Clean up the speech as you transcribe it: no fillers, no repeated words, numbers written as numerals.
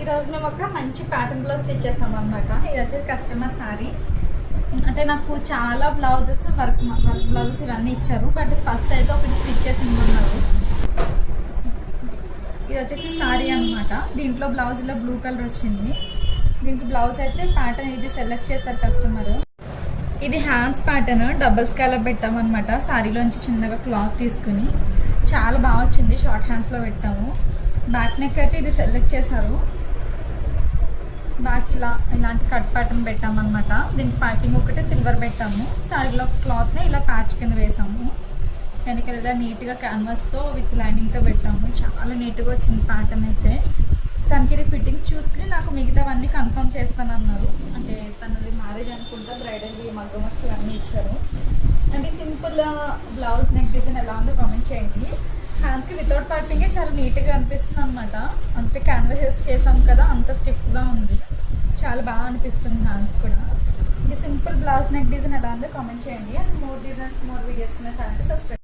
ఈరోజు మేము ఒక మంచి ప్యాటర్న్ బ్లౌజ్ స్టిచ్ చేస్తాం అనమాట. ఇది వచ్చేసి కస్టమర్ శారీ. అంటే నాకు చాలా బ్లౌజెస్ వర్క్ బ్లౌజెస్ ఇవన్నీ ఇచ్చారు, బట్ ఫస్ట్ అయితే ఒకటి స్టిచ్ చేసి ఇవ్వమన్నారు. ఇది వచ్చేసి శారీ అనమాట. దీంట్లో బ్లౌజ్లో బ్లూ కలర్ వచ్చింది. దీనికి బ్లౌజ్ అయితే ప్యాటర్న్ ఇది సెలెక్ట్ చేశారు కస్టమర్. ఇది హ్యాండ్స్ ప్యాటర్న్ డబుల్ స్కాలప్ పెట్టామన్నమాట. శారీలోంచి చిన్నగా క్లాత్ తీసుకుని చాలా బాగా వచ్చింది. షార్ట్ హ్యాండ్స్లో పెట్టాము. బ్యాక్ నెక్ అయితే ఇది సెలెక్ట్ చేశారు. బ్యాక్ ఇలాంటి కట్ ప్యాటర్న్ పెట్టామన్నమాట. దీనికి పైపింగ్ ఒకటి సిల్వర్ పెట్టాము. శారీలో క్లాత్ని ఇలా ప్యాచ్ కింద వేసాము. వెనక ఇలా నీట్గా క్యాన్వాస్తో విత్ లైనింగ్తో పెట్టాము. చాలా నీట్గా వచ్చింది ప్యాటర్న్ అయితే. దానికి ఇది ఫిట్టింగ్స్ చూసుకుని నాకు మిగతావన్నీ కన్ఫర్మ్ చేస్తానన్నారు. అంటే తనది మ్యారేజ్ అనుకుంటా, బ్రైడల్వి మగ్గం వర్క్స్ అన్నీ ఇచ్చారు. అంటే సింపుల్ బ్లౌజ్ నెక్ డిజైన్ ఎలా ఉందో కామెంట్ చేయండి. హ్యాండ్స్కి వితౌట్ పైపింగే చాలా నీట్గా అనిపిస్తుంది అనమాట. అంతే క్యాన్వాస్ చేసాం కదా, అంత స్టిఫ్గా ఉంది. చాలా బాగా అనిపిస్తుంది హ్యాండ్స్ కూడా. ఇది సింపుల్ బ్లౌజ్ నెక్ డిజైన్ ఎలా ఉందో కామెంట్ చేయండి. And more designs more videos ఛానల్కి సబ్స్క్రైబ్